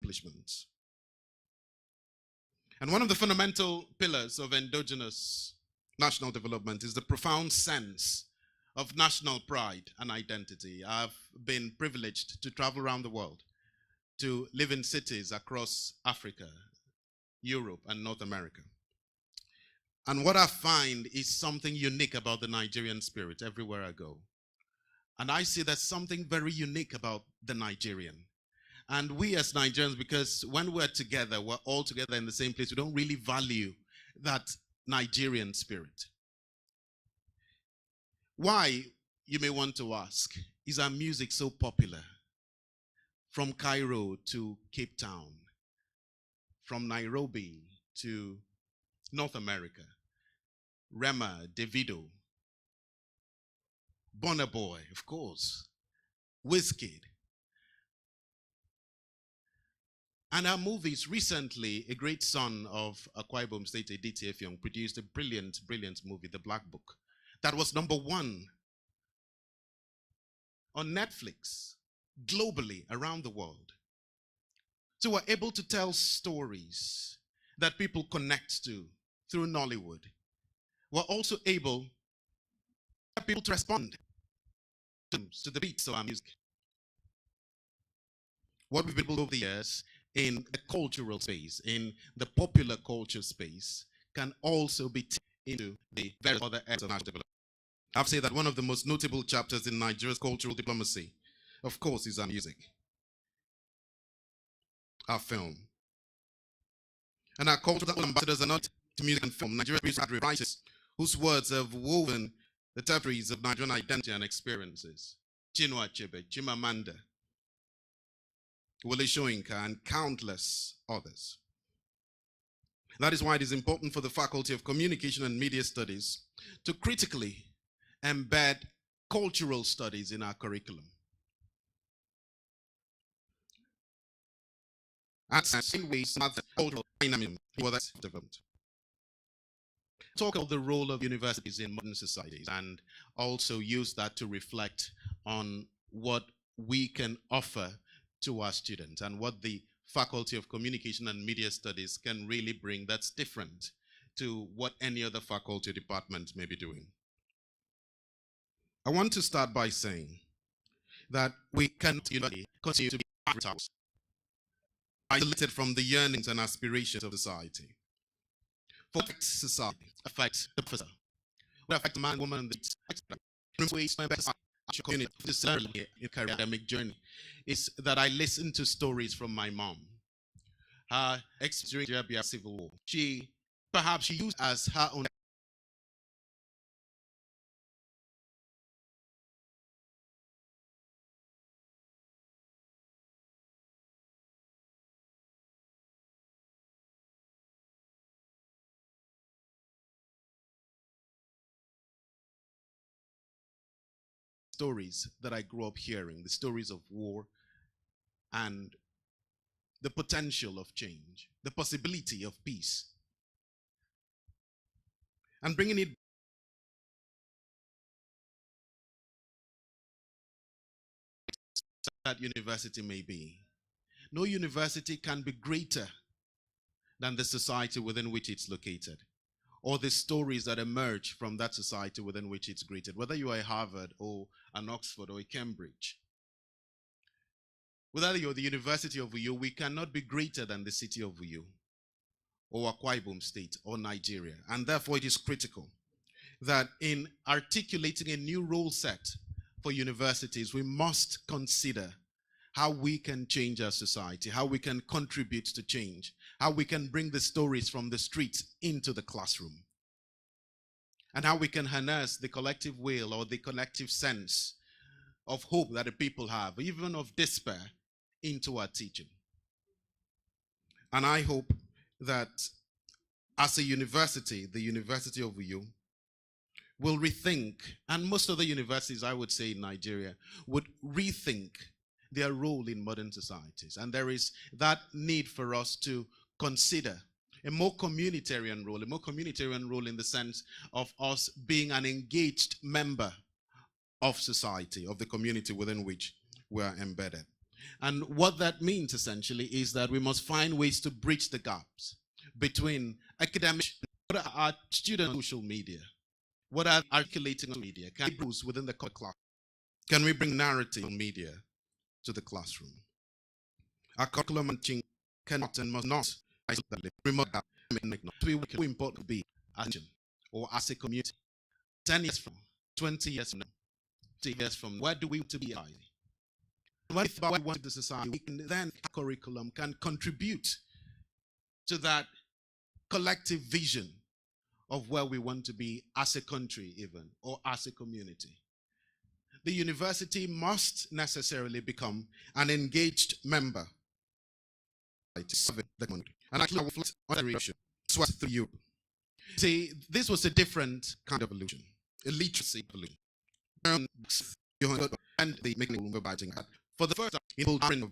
accomplishments. And one of the fundamental pillars of endogenous national development is the profound sense of national pride and identity. I've been privileged to travel around the world, to live in cities across Africa, Europe, and North America. And what I find is something unique about the Nigerian spirit everywhere I go. And I see there's something very unique about the Nigerian. And we as Nigerians, because when we're together, we're all together in the same place, we don't really value that Nigerian spirit. Why, you may want to ask, is our music so popular? From Cairo to Cape Town, from Nairobi to North America, Rema, Davido, Burna Boy, of course, Wizkid. And our movies, recently, a great son of Akwa Ibom State, Edith Efiong, produced a brilliant, brilliant movie, The Black Book, that was #1 on Netflix, globally, around the world. So we're able to tell stories that people connect to through Nollywood. We're also able to people to respond to the beats of our music. What we've been able over the years in the cultural space, in the popular culture space, can also be taken into the various other areas of national development. I've said that one of the most notable chapters in Nigeria's cultural diplomacy, of course, is our music, our film. And our cultural ambassadors are not to music and film. Nigeria's music writers whose words have woven the tapestries of Nigerian identity and experiences. Chinua Achebe, Chimamanda, Wole Soyinka, and countless others. That is why it is important for the Faculty of Communication and Media Studies to critically embed cultural studies in our curriculum. And in ways that cultural dynamism was developed. Talk about the role of universities in modern societies and also use that to reflect on what we can offer to our students and what the Faculty of Communication and Media Studies can really bring that's different to what any other faculty or department may be doing. I want to start by saying that we cannot continue to be isolated from the yearnings and aspirations of society. For society affects the person, will affect the man, woman, and the ways community in academic journey is that I listen to stories from my mom. Her experience during the Civil War. She used as her own stories that I grew up hearing, the stories of war and the potential of change, the possibility of peace. And bringing it that university may be. No university can be greater than the society within which it's located, or the stories that emerge from that society within which it's created, whether you are a Harvard or an Oxford or a Cambridge. Whether you're the University of Uyo, we cannot be greater than the city of Uyo or Akwa Ibom State or Nigeria. And therefore it is critical that in articulating a new role set for universities, we must consider how we can change our society, how we can contribute to change, how we can bring the stories from the streets into the classroom, and how we can harness the collective will or the collective sense of hope that the people have, even of despair, into our teaching. And I hope that as a university, the University of Uyo will rethink, and most other universities, I would say in Nigeria, would rethink their role in modern societies. And there is that need for us to consider a more communitarian role in the sense of us being an engaged member of society, of the community within which we are embedded. And what that means essentially is that we must find ways to bridge the gaps between academic, what are our student social media, what are articulating on media, can we boost within the class, can we bring narrative media to the classroom? Our curriculum and teaching cannot and must not isolate remote that make not be important to be as a or as a community. 10 years from 20 years from now, 30 years from where do we want to be? When we want the society, we can then curriculum can contribute to that collective vision of where we want to be as a country even, or as a community. The university must necessarily become an engaged member the country. And actually, I will reflect on that reaction through Europe. See, this was a different kind of evolution, a literacy evolution. And the making room biting for the first time in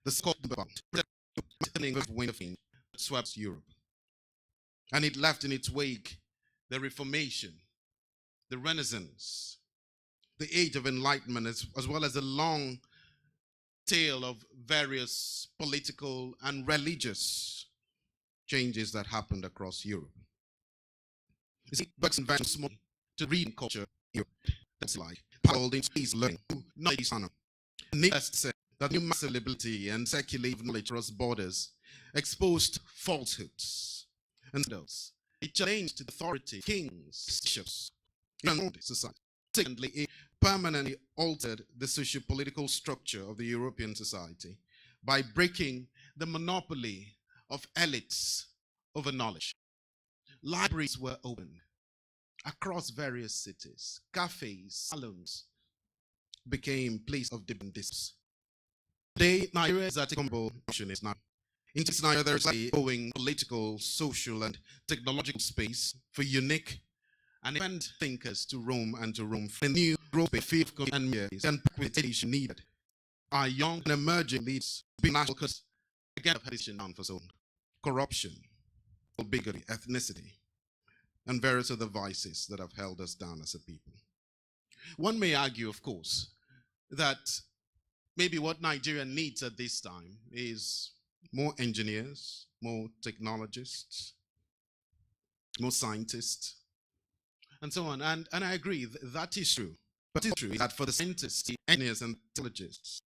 the scope of wind of change swept Europe. And it left in its wake the Reformation, the Renaissance, the Age of Enlightenment, as well as a long tail of various political and religious changes that happened across Europe. You see, Buck's invention small to read culture in Europe. That's like holding space learning, not honor. Needless to say that new massive ability and circulative knowledge across borders exposed falsehoods and scandals. It challenged the authority, kings, bishops, and society. Secondly, it permanently altered the socio-political structure of the European society by breaking the monopoly of elites over knowledge. Libraries were opened across various cities. Cafes, salons became places of different discourse. Today, Nigeria is at a comparable position is now. In Nigeria, there is a growing political, social, and technological space for unique and independent thinkers to roam and to roam for a new growth field of and education needed. Our young and emerging leaders being national because again have had down for so long. Corruption, bigotry, ethnicity, and various other vices that have held us down as a people. One may argue, of course, that maybe what Nigeria needs at this time is more engineers, more technologists, more scientists, and so on. And I agree, that is true. But it is true that for the scientists, engineers, and technologists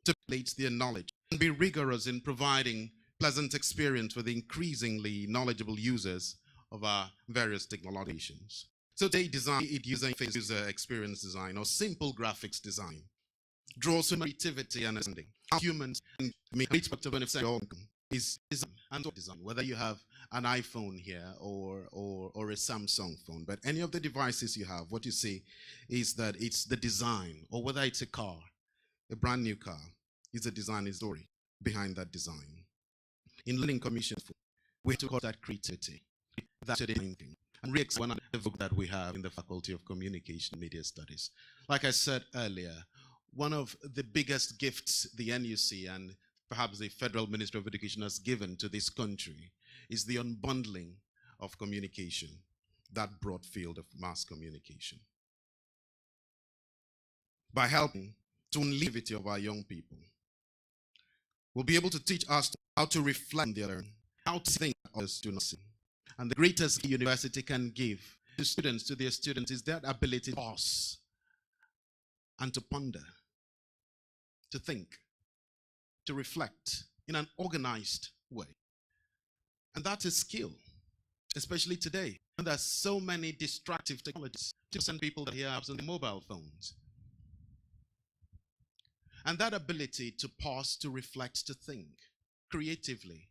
to relate their knowledge and be rigorous in providing pleasant experience for the increasingly knowledgeable users of our various technologies. So they design it using user experience design or simple graphics design. Draws from creativity and understanding. How humans can make a part of an is design and design, whether you have an iPhone here or a Samsung phone, but any of the devices you have, what you see is that it's the design, or whether it's a car, a brand new car, is a design story behind that design. In learning commission, we have to call that creativity, that's thinking, and really one of the book that we have in the Faculty of Communication and Media Studies. Like I said earlier, one of the biggest gifts the NUC and perhaps the Federal Ministry of Education has given to this country is the unbundling of communication, that broad field of mass communication. By helping to unleash of our young people, we'll be able to teach us how to reflect on their learning, how to think others do not see. And the greatest the university can give to their students is that ability to pause and to ponder, to think, to reflect in an organized way. And that's a skill, especially today. And there's so many distractive technologies to send people that hear apps on their mobile phones. And that ability to pause, to reflect, to think creatively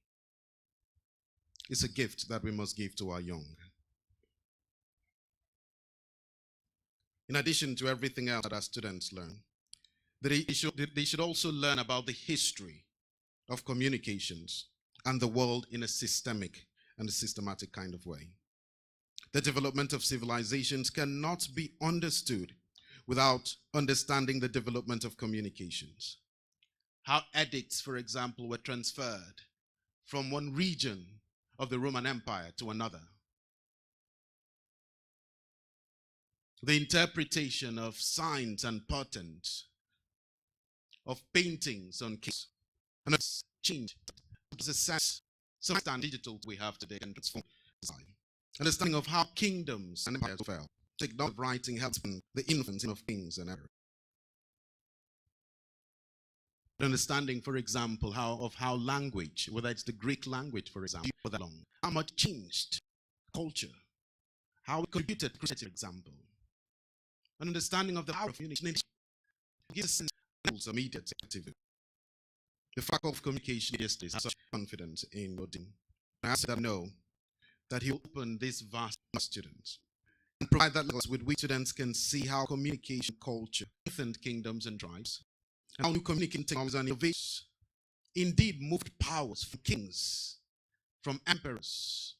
is a gift that we must give to our young. In addition to everything else that our students learn, they should also learn about the history of communications and the world in a systemic and a systematic kind of way. The development of civilizations cannot be understood without understanding the development of communications. How edicts, for example, were transferred from one region of the Roman Empire to another. The interpretation of signs and portents of paintings on kings. And it's changed. It's a sense, some stand digital we have today can transform society. Understanding of how kingdoms and empires fell. Technology of writing helps in the influence of kings and emperors. Understanding, for example, how language, whether it's the Greek language, for example, for that long, how much changed culture, how it contributed to creative example. An understanding of the power of unity gives a sense of immediate activity. The faculty of communication yesterday has such confidence in Odin. I ask them know that he will open this vast students and provide that levels with which students can see how communication culture strengthened kingdoms and tribes, and how new communication technologies and innovations indeed moved powers from kings, from emperors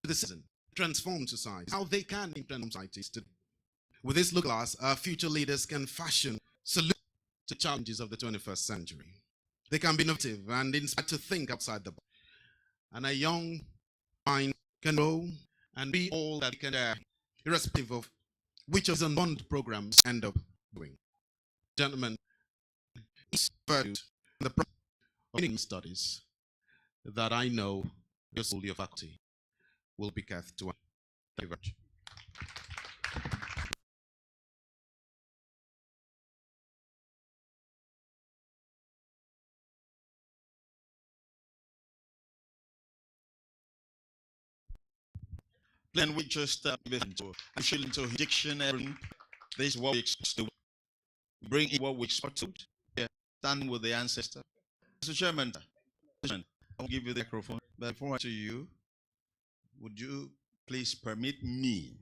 to the citizen, transform society, how they can transform societies today. With this look glass, our future leaders can fashion solutions to challenges of the 21st century. They can be innovative and inspired to think outside the box. And a young mind can grow and be all that can dare, irrespective of which of the bond programs end up doing. Gentlemen, it's in the process of studies that I know your faculty will be kept to. Thank you very much. Then we just into dictionary. This is what we expect to bring in what we expect to. Yeah, stand with the ancestor. Mr. Chairman, I will give you the microphone. But before I to you, would you please permit me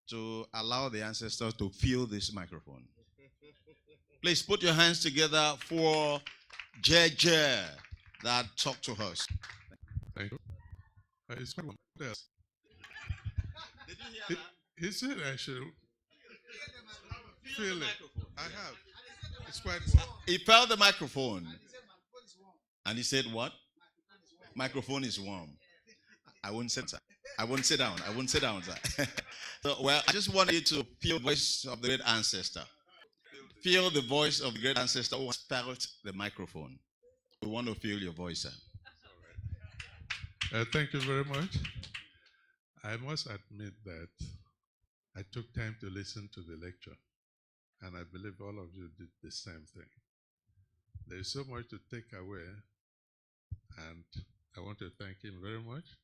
to allow the ancestors to fill this microphone? Please put your hands together for JJ that talked to us. Thank you. It's quite yes. He said I should feel it. I have. It's quite warm. He felt the microphone. And he said what? Microphone is warm. I won't sit down. I won't sit down. I won't sit down, sir. So, well, I just want you to feel the voice of the great ancestor. Feel the voice of the great ancestor who has felt the microphone. We want to feel your voice, sir. Thank you very much. I must admit that I took time to listen to the lecture, and I believe all of you did the same thing. There is so much to take away, and I want to thank him very much.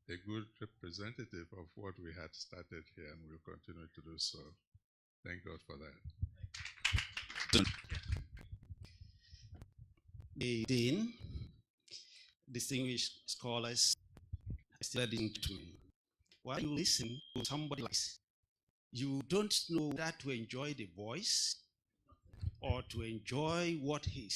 A good representative of what we had started here, and will continue to do so. Thank God for that. The Dean, distinguished scholars, studying to me. While you listen to somebody like this, you don't know that to enjoy the voice or to enjoy what he's